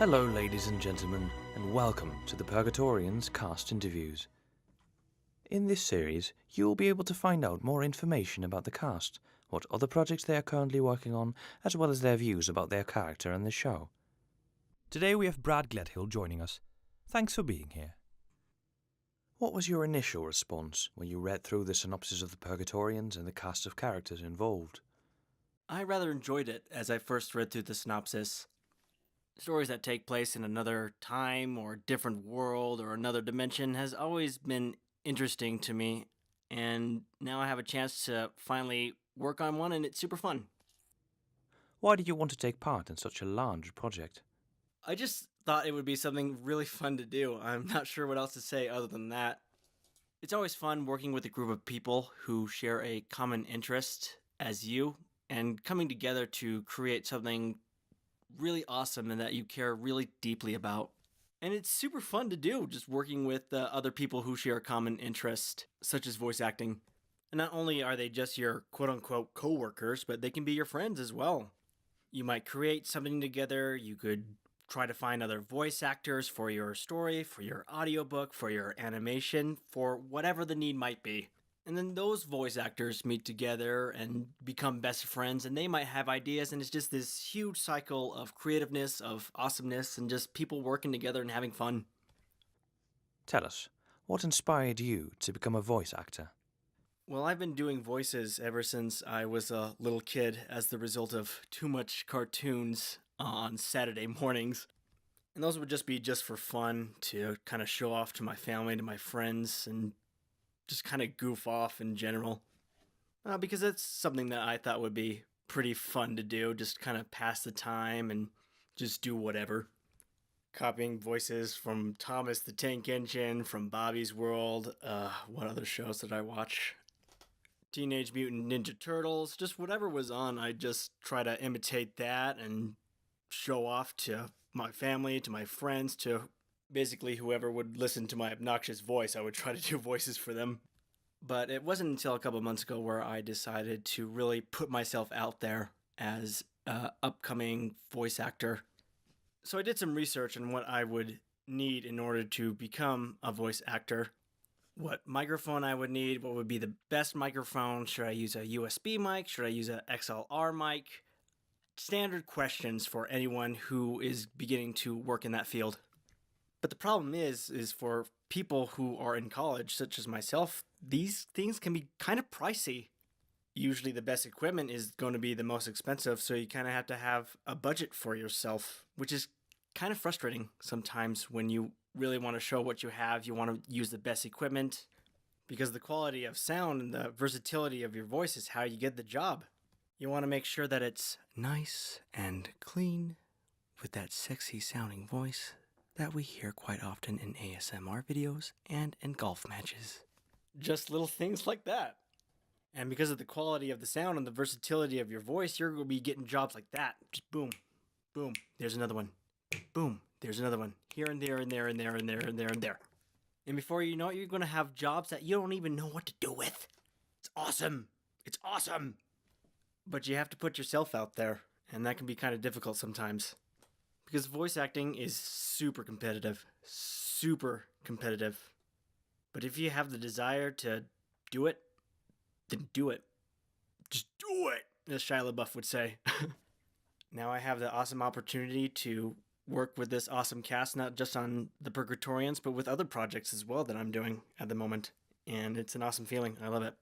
Hello ladies and gentlemen, and welcome to the Purgatorians cast interviews. In this series, you will be able to find out more information about the cast, what other projects they are currently working on, as well as their views about their character and the show. Today we have Brad Gledhill joining us. Thanks for being here. What was your initial response when you read through the synopsis of the Purgatorians and the cast of characters involved? I rather enjoyed it as I first read through the synopsis. Stories that take place in another time or different world or another dimension has always been interesting to me, and now I have a chance to finally work on one and it's super fun. Why did you want to take part in such a large project? I just thought it would be something really fun to do. I'm not sure what else to say other than that. It's always fun working with a group of people who share a common interest as you and coming together to create something really awesome and that you care really deeply about. And it's super fun to do, just working with other people who share a common interest, such as voice acting. And not only are they just your quote-unquote co-workers, but they can be your friends as well. You might create something together, you could try to find other voice actors for your story, for your audiobook, for your animation, for whatever the need might be. And then those voice actors meet together and become best friends, and they might have ideas, and it's just this huge cycle of creativeness, of awesomeness, and just people working together and having fun. Tell us, what inspired you to become a voice actor? Well, I've been doing voices ever since I was a little kid as the result of too much cartoons on Saturday mornings. And those would just be just for fun, to kind of show off to my family, to my friends, and just kind of goof off in general. Because that's something that I thought would be pretty fun to do, just kind of pass the time and just do whatever. Copying voices from Thomas the Tank Engine, from Bobby's World, what other shows did I watch? Teenage Mutant Ninja Turtles, just whatever was on, I just try to imitate that and show off to my family, to my friends, to basically whoever would listen to my obnoxious voice. I would try to do voices for them. But it wasn't until a couple of months ago where I decided to really put myself out there as an upcoming voice actor. So I did some research on what I would need in order to become a voice actor. What microphone I would need, what would be the best microphone, should I use a USB mic, should I use an XLR mic? Standard questions for anyone who is beginning to work in that field. But the problem is for people who are in college, such as myself, these things can be kind of pricey. Usually the best equipment is going to be the most expensive, so you kind of have to have a budget for yourself, which is kind of frustrating sometimes when you really want to show what you have. You want to use the best equipment, because the quality of sound and the versatility of your voice is how you get the job. You want to make sure that it's nice and clean with that sexy sounding voice that we hear quite often in ASMR videos and in golf matches. Just little things like that. And because of the quality of the sound and the versatility of your voice, you're going to be getting jobs like that. Just boom, boom, there's another one. Boom, there's another one. Here and there and there and there and there and there and there. And before you know it, you're going to have jobs that you don't even know what to do with. It's awesome. It's awesome. But you have to put yourself out there, and that can be kind of difficult sometimes. Because voice acting is super competitive. Super competitive. But if you have the desire to do it, then do it. Just do it, as Shia LaBeouf would say. Now I have the awesome opportunity to work with this awesome cast, not just on the Purgatorians, but with other projects as well that I'm doing at the moment. And it's an awesome feeling. I love it.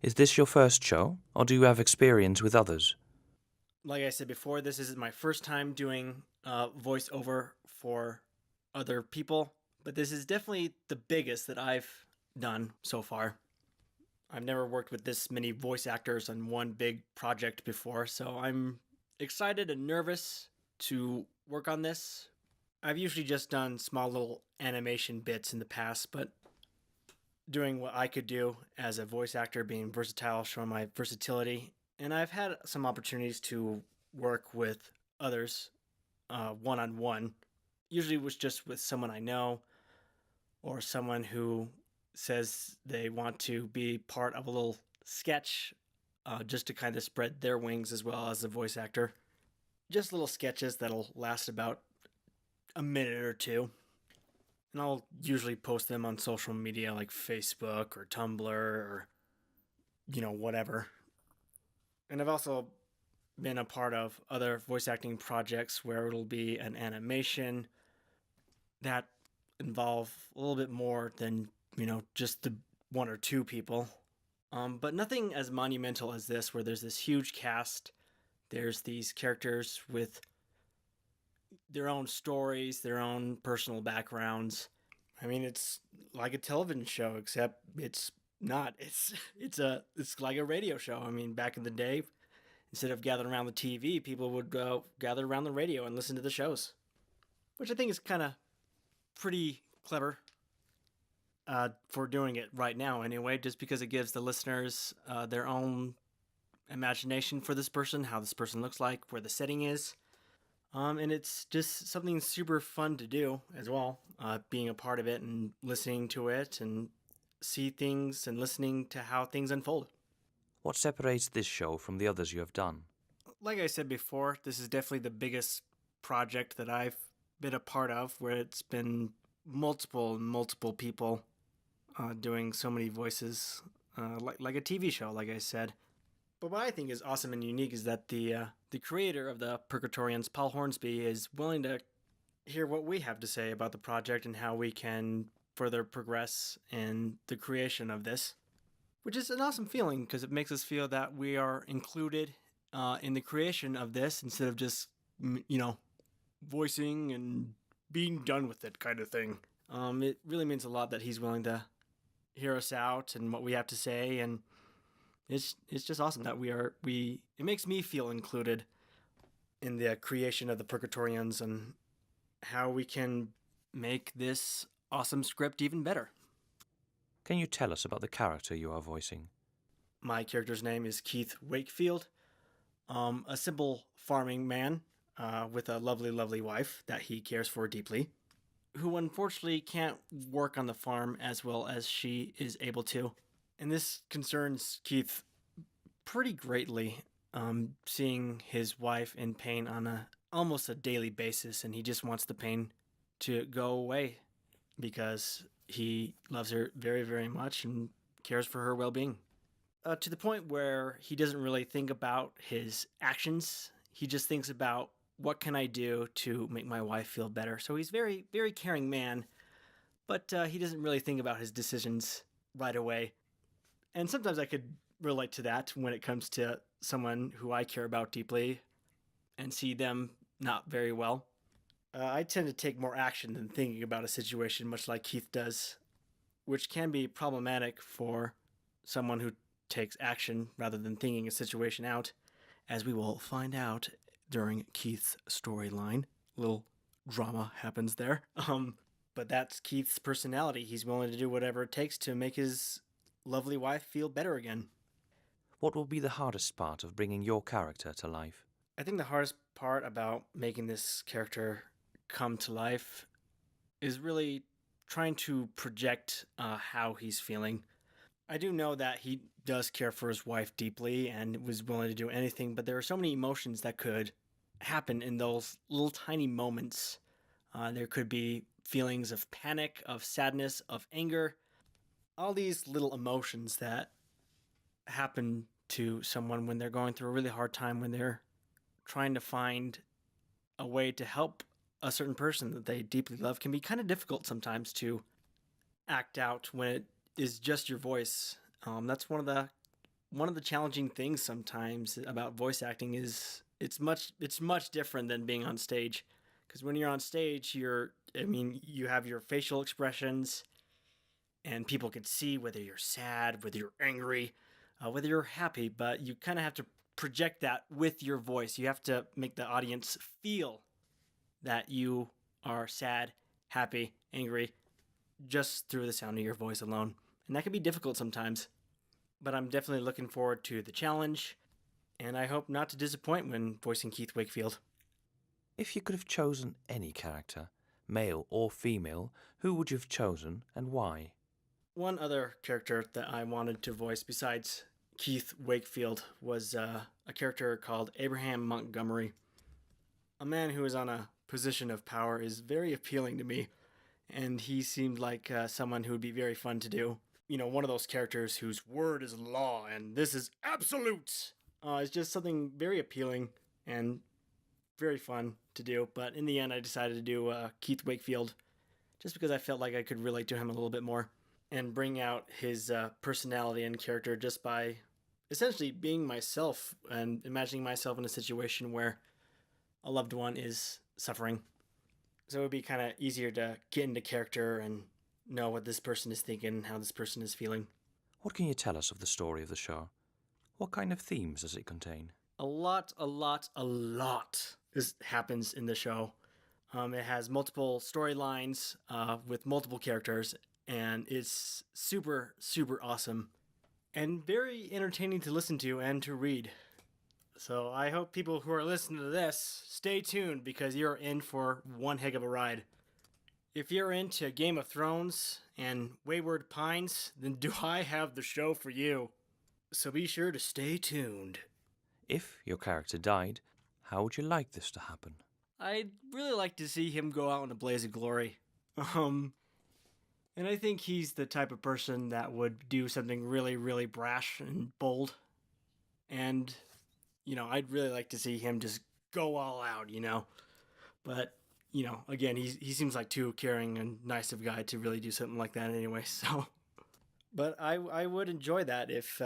Is this your first show, or do you have experience with others? Like I said before, this is my first time doing voiceover for other people, but this is definitely the biggest that I've done so far. I've never worked with this many voice actors on one big project before, so I'm excited and nervous to work on this. I've usually just done small little animation bits in the past, but doing what I could do as a voice actor, being versatile, showing my versatility. And I've had some opportunities to work with others one-on-one. Usually it was just with someone I know or someone who says they want to be part of a little sketch just to kind of spread their wings as well as a voice actor. Just little sketches that'll last about a minute or two. And I'll usually post them on social media like Facebook or Tumblr or, whatever. And I've also been a part of other voice acting projects where it'll be an animation that involve a little bit more than, just the one or two people. But nothing as monumental as this, where there's this huge cast. There's these characters with their own stories, their own personal backgrounds. I mean, it's like a television show, except it's not. It's like a radio show. I mean, back in the day, instead of gathering around the TV, people would gather around the radio and listen to the shows, which I think is kind of pretty clever for doing it right now anyway, just because it gives the listeners their own imagination for this person, how this person looks like, where the setting is. And it's just something super fun to do as well, being a part of it and listening to it and see things and listening to how things unfold. What separates this show from the others you have done? Like I said before, this is definitely the biggest project that I've been a part of, where it's been multiple people doing so many voices, like a TV show, like I said. But what I think is awesome and unique is that the creator of the Purgatorians, Paul Hornsby, is willing to hear what we have to say about the project and how we can further progress in the creation of this, which is an awesome feeling because it makes us feel that we are included in the creation of this instead of just, voicing and being done with it kind of thing. It really means a lot that he's willing to hear us out and what we have to say, and it's just awesome that it makes me feel included in the creation of the Purgatorians and how we can make this awesome script even better. Can you tell us about the character you are voicing? My character's name is Keith Wakefield, a simple farming man with a lovely wife that he cares for deeply, who unfortunately can't work on the farm as well as she is able to. And this concerns Keith pretty greatly, seeing his wife in pain on almost a daily basis, and he just wants the pain to go away because he loves her very, very much and cares for her well-being. To the point where he doesn't really think about his actions. He just thinks about, what can I do to make my wife feel better? So he's very, very caring man, but he doesn't really think about his decisions right away. And sometimes I could relate to that when it comes to someone who I care about deeply and see them not very well. I tend to take more action than thinking about a situation, much like Keith does, which can be problematic for someone who takes action rather than thinking a situation out, as we will find out during Keith's storyline. A little drama happens there. But that's Keith's personality. He's willing to do whatever it takes to make his lovely wife feel better again. What will be the hardest part of bringing your character to life? I think the hardest part about making this character come to life is really trying to project how he's feeling. I do know that he does care for his wife deeply and was willing to do anything, but there are so many emotions that could happen in those little tiny moments. There could be feelings of panic, of sadness, of anger, all these little emotions that happen to someone when they're going through a really hard time, when they're trying to find a way to help a certain person that they deeply love. Can be kind of difficult sometimes to act out when it is just your voice. That's one of the challenging things sometimes about voice acting is it's much different than being on stage, because when you're on stage, you have your facial expressions, and people can see whether you're sad, whether you're angry, whether you're happy, but you kind of have to project that with your voice. You have to make the audience feel that you are sad, happy, angry, just through the sound of your voice alone. And that can be difficult sometimes, but I'm definitely looking forward to the challenge, and I hope not to disappoint when voicing Keith Wakefield. If you could have chosen any character, male or female, who would you have chosen and why? One other character that I wanted to voice besides Keith Wakefield was a character called Abraham Montgomery, a man who is on a position of power is very appealing to me, and he seemed like someone who would be very fun to do. You know, one of those characters whose word is law and this is absolute. It's just something very appealing and very fun to do. But in the end, I decided to do Keith Wakefield just because I felt like I could relate to him a little bit more and bring out his personality and character just by essentially being myself and imagining myself in a situation where a loved one is suffering. So it would be kind of easier to get into character and know what this person is thinking, how this person is feeling. What can you tell us of the story of the show? What kind of themes does it contain? A lot happens in the show. It has multiple storylines with multiple characters, and it's super, super awesome and very entertaining to listen to and to read. So I hope people who are listening to this stay tuned because you're in for one heck of a ride. If you're into Game of Thrones and Wayward Pines, then do I have the show for you. So be sure to stay tuned. If your character died, how would you like this to happen? I'd really like to see him go out in a blaze of glory. And I think he's the type of person that would do something really, really brash and bold. And, you know, I'd really like to see him just go all out, you know. But, you know, again, he seems like too caring and nice of a guy to really do something like that anyway, so. But I would enjoy that if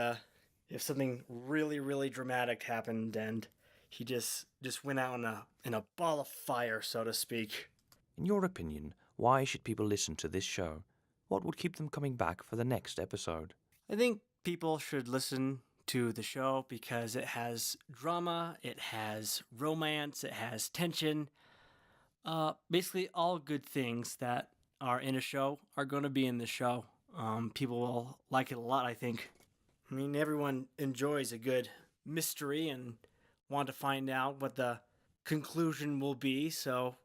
something really, really dramatic happened and he just went out in a ball of fire, so to speak. In your opinion, why should people listen to this show? What would keep them coming back for the next episode? I think people should listen to the show because it has drama, it has romance, it has tension. Basically all good things that are in a show are going to be in the show. People will like it a lot, I think. I mean, everyone enjoys a good mystery and want to find out what the conclusion will be, so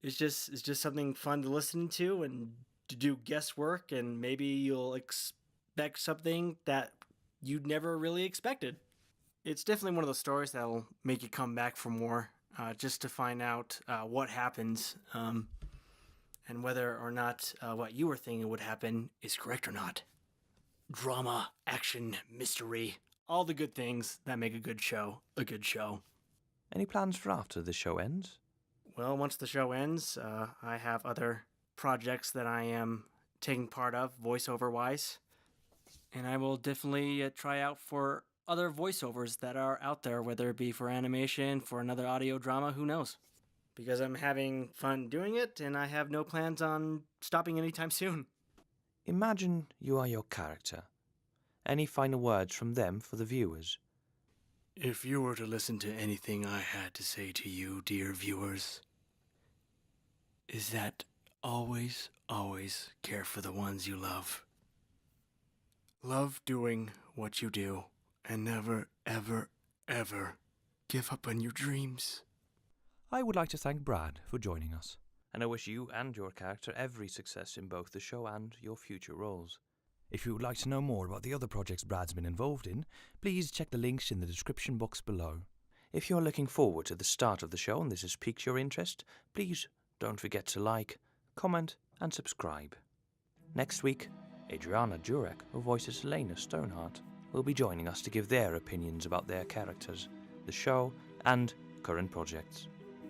it's just something fun to listen to and to do guesswork, and maybe you'll expect something that you'd never really expected. It's definitely one of those stories that'll make you come back for more, just to find out what happens, and whether or not what you were thinking would happen is correct or not. Drama, action, mystery, all the good things that make a good show a good show. Any plans for after the show ends? Well, once the show ends, I have other projects that I am taking part of, voiceover-wise. And I will definitely try out for other voiceovers that are out there, whether it be for animation, for another audio drama, who knows? Because I'm having fun doing it, and I have no plans on stopping anytime soon. Imagine you are your character. Any final words from them for the viewers? If you were to listen to anything I had to say to you, dear viewers, is that always, always care for the ones you love. Love doing what you do, and never, ever, ever give up on your dreams. I would like to thank Brad for joining us, and I wish you and your character every success in both the show and your future roles. If you would like to know more about the other projects Brad's been involved in, please check the links in the description box below. If you're looking forward to the start of the show and this has piqued your interest, please don't forget to like, comment and subscribe. Next week, Adriana Jurek, who voices Lena Stoneheart, will be joining us to give their opinions about their characters, the show and current projects.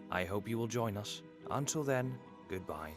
I hope you will join us. Until then, goodbye.